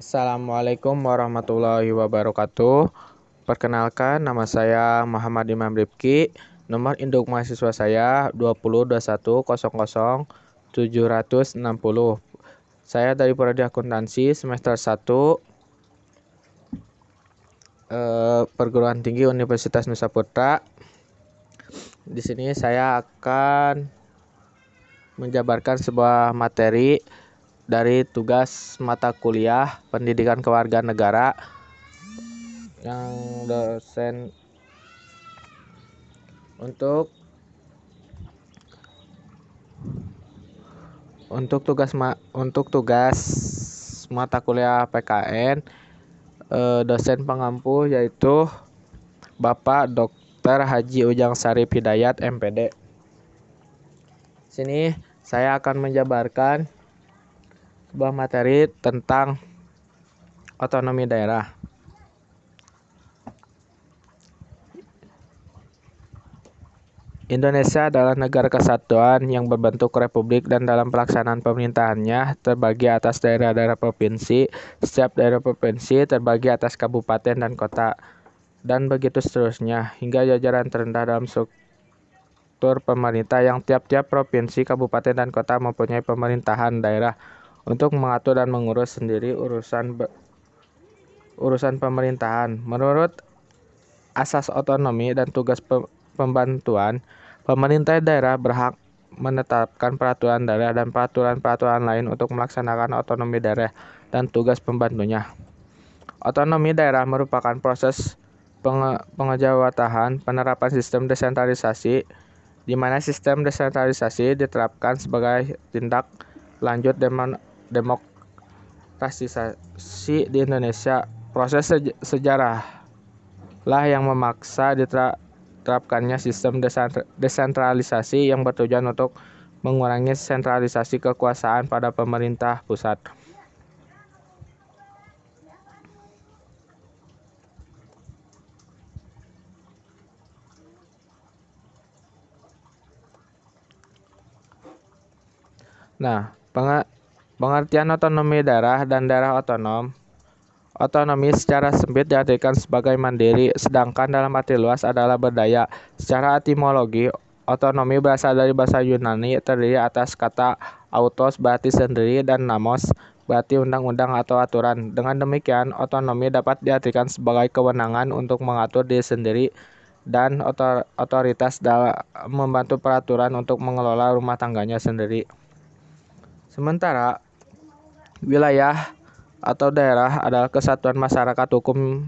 Assalamualaikum warahmatullahi wabarakatuh. Perkenalkan, nama saya Muhammad Imam Rifki. Nomor induk mahasiswa saya 2021000760. Saya dari Prodi Akuntansi semester 1 Perguruan Tinggi Universitas Nusa Putra. Di sini saya akan menjabarkan sebuah materi dari tugas mata kuliah Pendidikan Kewarganegaraan yang dosen untuk tugas mata kuliah PKN, dosen pengampu yaitu Bapak Dr. Haji Ujang Sarif Hidayat MPD. Sini saya akan menjabarkan sebuah materi tentang otonomi daerah. Indonesia adalah negara kesatuan yang berbentuk republik dan dalam pelaksanaan pemerintahannya terbagi atas daerah-daerah provinsi. Setiap daerah provinsi terbagi atas kabupaten dan kota, dan begitu seterusnya, hingga jajaran terendah dalam struktur pemerintah yang tiap-tiap provinsi, kabupaten, dan kota mempunyai pemerintahan daerah untuk mengatur dan mengurus sendiri urusan pemerintahan. Menurut asas otonomi dan tugas pembantuan, pemerintah daerah berhak menetapkan peraturan daerah dan peraturan-peraturan lain untuk melaksanakan otonomi daerah dan tugas pembantunya. Otonomi daerah merupakan proses pengejawatahan penerapan sistem desentralisasi, di mana sistem desentralisasi diterapkan sebagai tindak lanjut demokratisasi di Indonesia. Proses sejarah lah yang memaksa diterapkannya sistem desentralisasi yang bertujuan untuk mengurangi sentralisasi kekuasaan pada pemerintah pusat. Nah, pengertian otonomi daerah dan daerah otonom. Otonomi secara sempit diartikan sebagai mandiri, sedangkan dalam arti luas adalah berdaya. Secara etimologi, otonomi berasal dari bahasa Yunani, terdiri atas kata autos berarti sendiri dan nomos berarti undang-undang atau aturan. Dengan demikian, otonomi dapat diartikan sebagai kewenangan untuk mengatur diri sendiri dan otoritas dalam membantu peraturan untuk mengelola rumah tangganya sendiri. Sementara wilayah atau daerah adalah kesatuan masyarakat hukum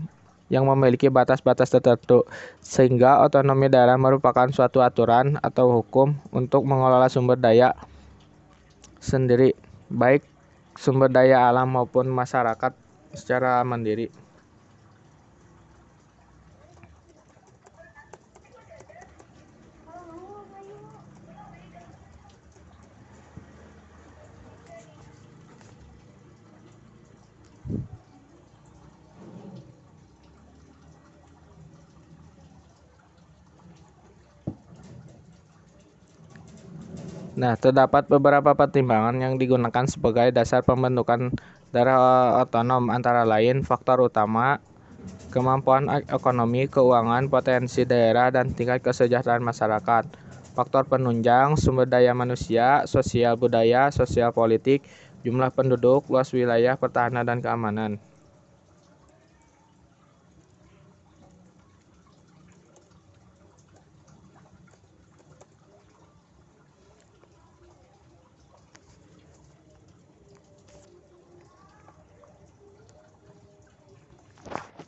yang memiliki batas-batas tertentu, sehingga otonomi daerah merupakan suatu aturan atau hukum untuk mengelola sumber daya sendiri, baik sumber daya alam maupun masyarakat secara mandiri. Nah, terdapat beberapa pertimbangan yang digunakan sebagai dasar pembentukan daerah otonom, antara lain faktor utama, kemampuan ekonomi, keuangan, potensi daerah, dan tingkat kesejahteraan masyarakat. Faktor penunjang, sumber daya manusia, sosial budaya, sosial politik, jumlah penduduk, luas wilayah, pertahanan, dan keamanan.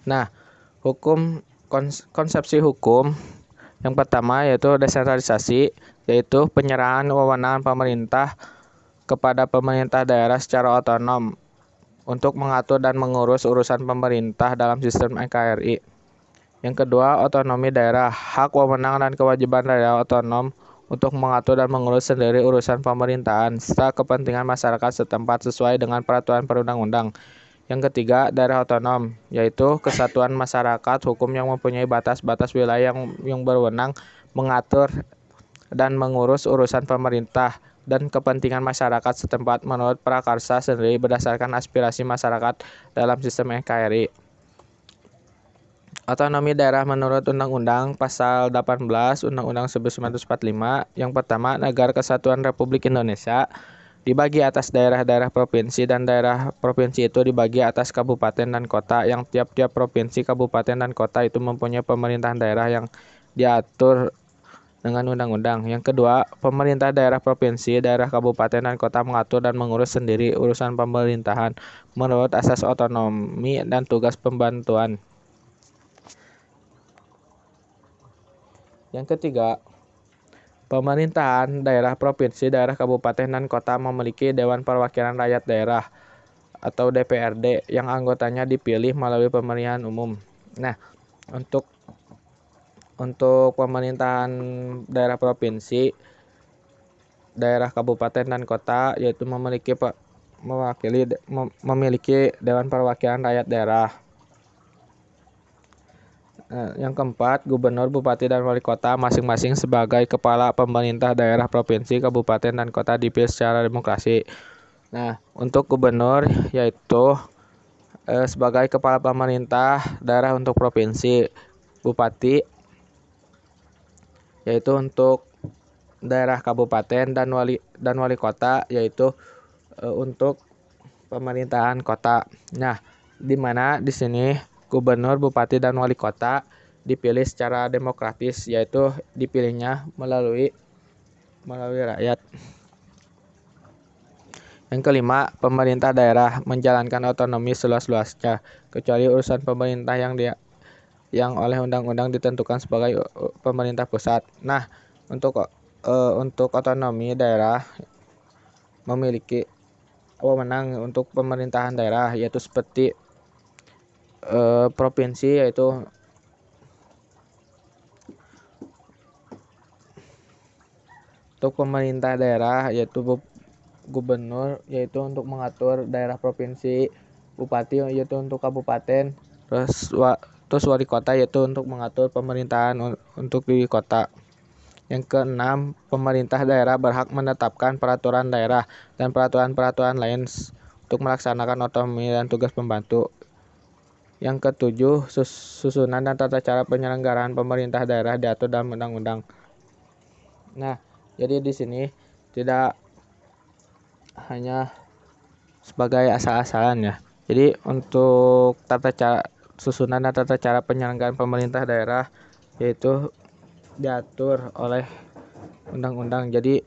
Nah, konsepsi hukum yang pertama yaitu desentralisasi, yaitu penyerahan wewenang pemerintah kepada pemerintah daerah secara otonom untuk mengatur dan mengurus urusan pemerintah dalam sistem NKRI. Yang kedua, otonomi daerah, hak, wewenang, dan kewajiban daerah otonom untuk mengatur dan mengurus sendiri urusan pemerintahan serta kepentingan masyarakat setempat sesuai dengan peraturan perundang-undang. Yang ketiga, daerah otonom, yaitu kesatuan masyarakat hukum yang mempunyai batas-batas wilayah yang berwenang mengatur dan mengurus urusan pemerintah dan kepentingan masyarakat setempat menurut prakarsa sendiri berdasarkan aspirasi masyarakat dalam sistem NKRI. Otonomi daerah menurut Undang-Undang Pasal 18 Undang-Undang 1945. Yang pertama, Negara Kesatuan Republik Indonesia dibagi atas daerah-daerah provinsi dan daerah provinsi itu dibagi atas kabupaten dan kota yang tiap-tiap provinsi, kabupaten, dan kota itu mempunyai pemerintahan daerah yang diatur dengan undang-undang. Yang kedua, pemerintah daerah provinsi, daerah kabupaten, dan kota mengatur dan mengurus sendiri urusan pemerintahan menurut asas otonomi dan tugas pembantuan. Yang ketiga, pemerintahan daerah provinsi, daerah kabupaten, dan kota memiliki Dewan Perwakilan Rakyat Daerah atau DPRD yang anggotanya dipilih melalui pemilihan umum. Nah, untuk pemerintahan daerah provinsi, daerah kabupaten, dan kota yaitu memiliki Dewan Perwakilan Rakyat Daerah. Yang keempat, gubernur, bupati, dan wali kota masing-masing sebagai kepala pemerintah daerah provinsi, kabupaten, dan kota dipilih secara demokrasi. Nah, untuk gubernur yaitu sebagai kepala pemerintah daerah untuk provinsi, bupati yaitu untuk daerah kabupaten, dan wali kota yaitu untuk pemerintahan kota. Nah, di mana di sini gubernur, bupati, dan wali kota dipilih secara demokratis, yaitu dipilihnya melalui rakyat. Yang kelima, pemerintah daerah menjalankan otonomi seluas-luasnya, kecuali urusan pemerintah yang oleh undang-undang ditentukan sebagai pemerintah pusat. Nah, untuk otonomi daerah memiliki wewenang untuk pemerintahan daerah yaitu seperti provinsi yaitu untuk pemerintah daerah yaitu gubernur yaitu untuk mengatur daerah provinsi, bupati yaitu untuk kabupaten, terus wali kota yaitu untuk mengatur pemerintahan untuk di kota. Yang keenam, pemerintah daerah berhak menetapkan peraturan daerah dan peraturan-peraturan lain untuk melaksanakan otonomi dan tugas pembantu. Yang ketujuh, susunan dan tata cara penyelenggaraan pemerintah daerah diatur dalam undang-undang. Nah, jadi di sini tidak hanya sebagai asal-asalan ya. Jadi untuk susunan dan tata cara penyelenggaraan pemerintah daerah yaitu diatur oleh undang-undang. Jadi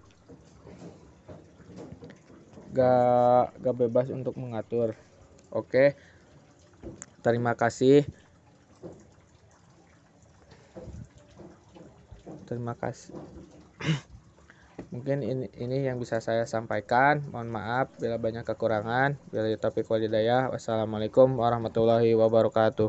gak bebas untuk mengatur. Oke. Terima kasih. Mungkin ini yang bisa saya sampaikan. Mohon maaf bila banyak kekurangan. Bila taufiq wal hidayah. Wassalamualaikum warahmatullahi wabarakatuh.